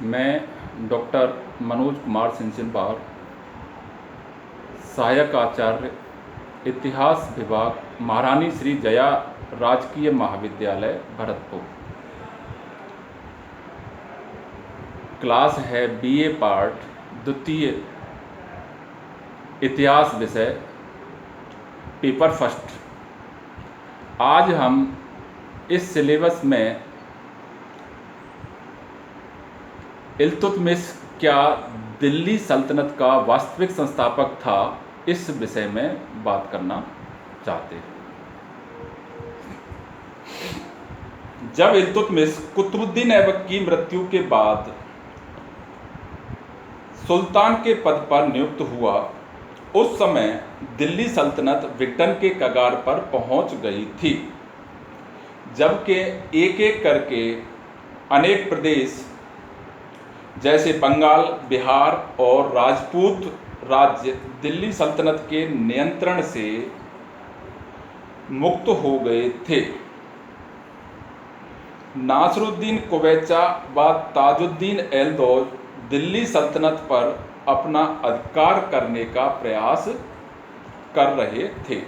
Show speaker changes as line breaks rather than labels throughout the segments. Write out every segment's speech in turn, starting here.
मैं डॉक्टर मनोज कुमार सिंचनपार, सहायक आचार्य इतिहास विभाग, महारानी श्री जया राजकीय महाविद्यालय भरतपुर। क्लास है बीए पार्ट द्वितीय इतिहास विषय, पेपर फर्स्ट। आज हम इस सिलेबस में इल्तुतमिश क्या दिल्ली सल्तनत का वास्तविक संस्थापक था, इस विषय में बात करना चाहते हैं। जब इल्तुतमिश कुतुबुद्दीन ऐबक की मृत्यु के बाद सुल्तान के पद पर नियुक्त हुआ, उस समय दिल्ली सल्तनत विघटन के कगार पर पहुंच गई थी, जबकि एक एक करके अनेक प्रदेश जैसे बंगाल, बिहार और राजपूत राज्य दिल्ली सल्तनत के नियंत्रण से मुक्त हो गए थे। नासरुद्दीन कुवैचा व ताजुद्दीन एल्दौज दिल्ली सल्तनत पर अपना अधिकार करने का प्रयास कर रहे थे,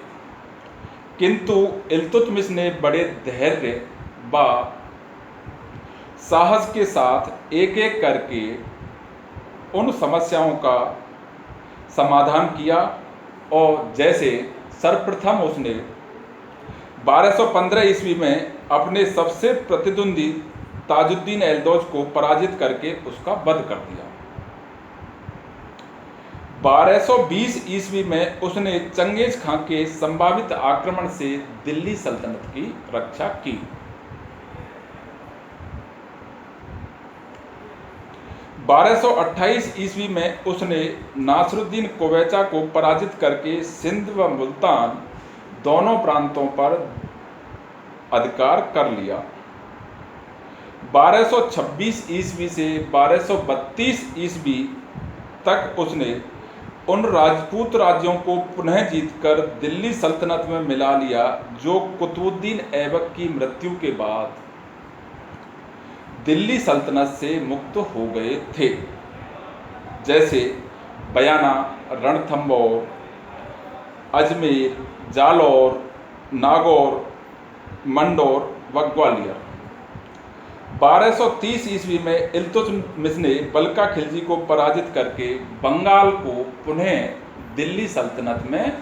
किंतु इल्तुतमिश ने बड़े धैर्य व साहस के साथ एक एक करके उन समस्याओं का समाधान किया। और जैसे सर्वप्रथम उसने 1215 ईस्वी में अपने सबसे प्रतिद्वंदी ताजुद्दीन एल्दौज को पराजित करके उसका वध कर दिया। 1220 ईस्वी में उसने चंगेज खां के संभावित आक्रमण से दिल्ली सल्तनत की रक्षा की। 1228 ईस्वी में उसने नासरुद्दीन कुवैचा को पराजित करके सिंध व मुल्तान दोनों प्रांतों पर अधिकार कर लिया। 1226 ईस्वी से 1232 ईस्वी तक उसने उन राजपूत राज्यों को पुनः जीतकर दिल्ली सल्तनत में मिला लिया, जो कुतुबुद्दीन ऐबक की मृत्यु के बाद दिल्ली सल्तनत से मुक्त हो गए थे, जैसे बयाना, रणथंभौर, अजमेर, जालौर, नागौर, मंडौर व ग्वालियर। 1230 ईस्वी में इल्तुतमिश ने बल्का खिलजी को पराजित करके बंगाल को पुनः दिल्ली सल्तनत में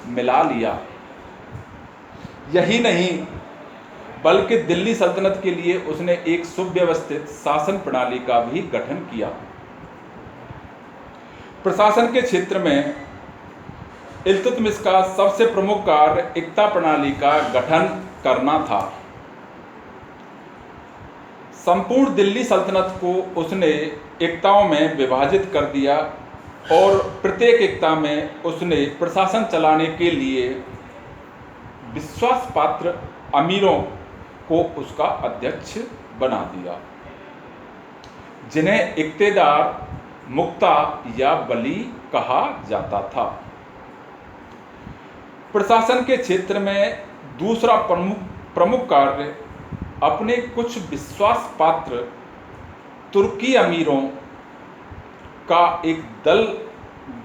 मिला लिया। यही नहीं, बल्कि दिल्ली सल्तनत के लिए उसने एक सुव्यवस्थित शासन प्रणाली का भी गठन किया। प्रशासन के क्षेत्र में इल्तुतमिश का सबसे प्रमुख कार्य एकता प्रणाली का गठन करना था। संपूर्ण दिल्ली सल्तनत को उसने एकताओं में विभाजित कर दिया और प्रत्येक एकता में उसने प्रशासन चलाने के लिए विश्वास पात्र अमीरों को उसका अध्यक्ष बना दिया, जिन्हें इक्तेदार, मुक्ता या बली कहा जाता था। प्रशासन के क्षेत्र में दूसरा प्रमुख कार्य अपने कुछ विश्वास पात्र तुर्की अमीरों का एक दल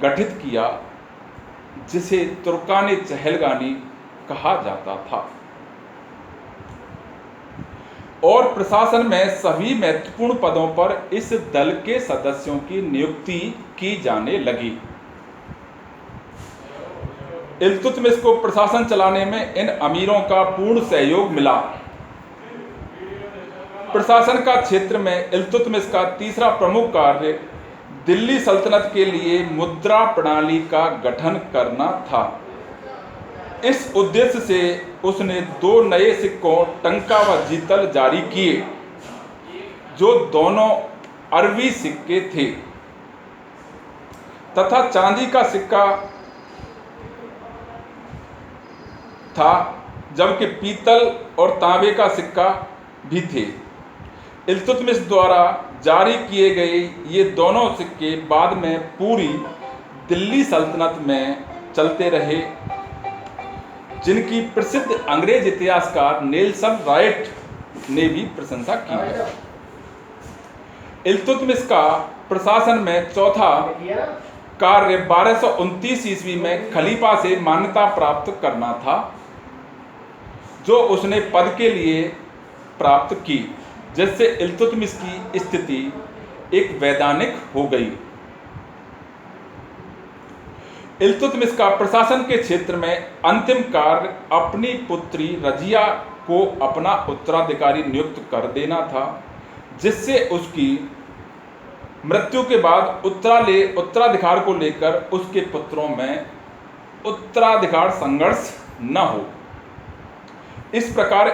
गठित किया, जिसे तुर्काने चहलगानी कहा जाता था। और प्रशासन में सभी महत्वपूर्ण पदों पर इस दल के सदस्यों की नियुक्ति की जाने लगी। इल्तुतमिश को प्रशासन चलाने में इन अमीरों का पूर्ण सहयोग मिला। प्रशासन का क्षेत्र में इल्तुतमिश का तीसरा प्रमुख कार्य दिल्ली सल्तनत के लिए मुद्रा प्रणाली का गठन करना था। इस उद्देश्य से उसने 2 नए सिक्कों, टंका व जीतल, जारी किए, जो दोनों अरबी सिक्के थे, तथा चांदी का सिक्का था, जबकि पीतल और तांबे का सिक्का भी थे। इल्तुतमिश द्वारा जारी किए गए ये दोनों सिक्के बाद में पूरी दिल्ली सल्तनत में चलते रहे, जिनकी प्रसिद्ध अंग्रेज इतिहासकार नेल्सन राइट ने भी प्रशंसा की है। इल्तुतमिश का प्रशासन में चौथा कार्य 1229 ईस्वी में खलीफा से मान्यता प्राप्त करना था, जो उसने पद के लिए प्राप्त की, जिससे इल्तुतमिश की स्थिति एक वैधानिक हो गई। इल्तुतमिश का प्रशासन के क्षेत्र में अंतिम कार्य अपनी पुत्री रजिया को अपना उत्तराधिकारी नियुक्त कर देना था, जिससे उसकी मृत्यु के बाद उत्तराधिकार को लेकर उसके पुत्रों में उत्तराधिकार संघर्ष न हो। इस प्रकार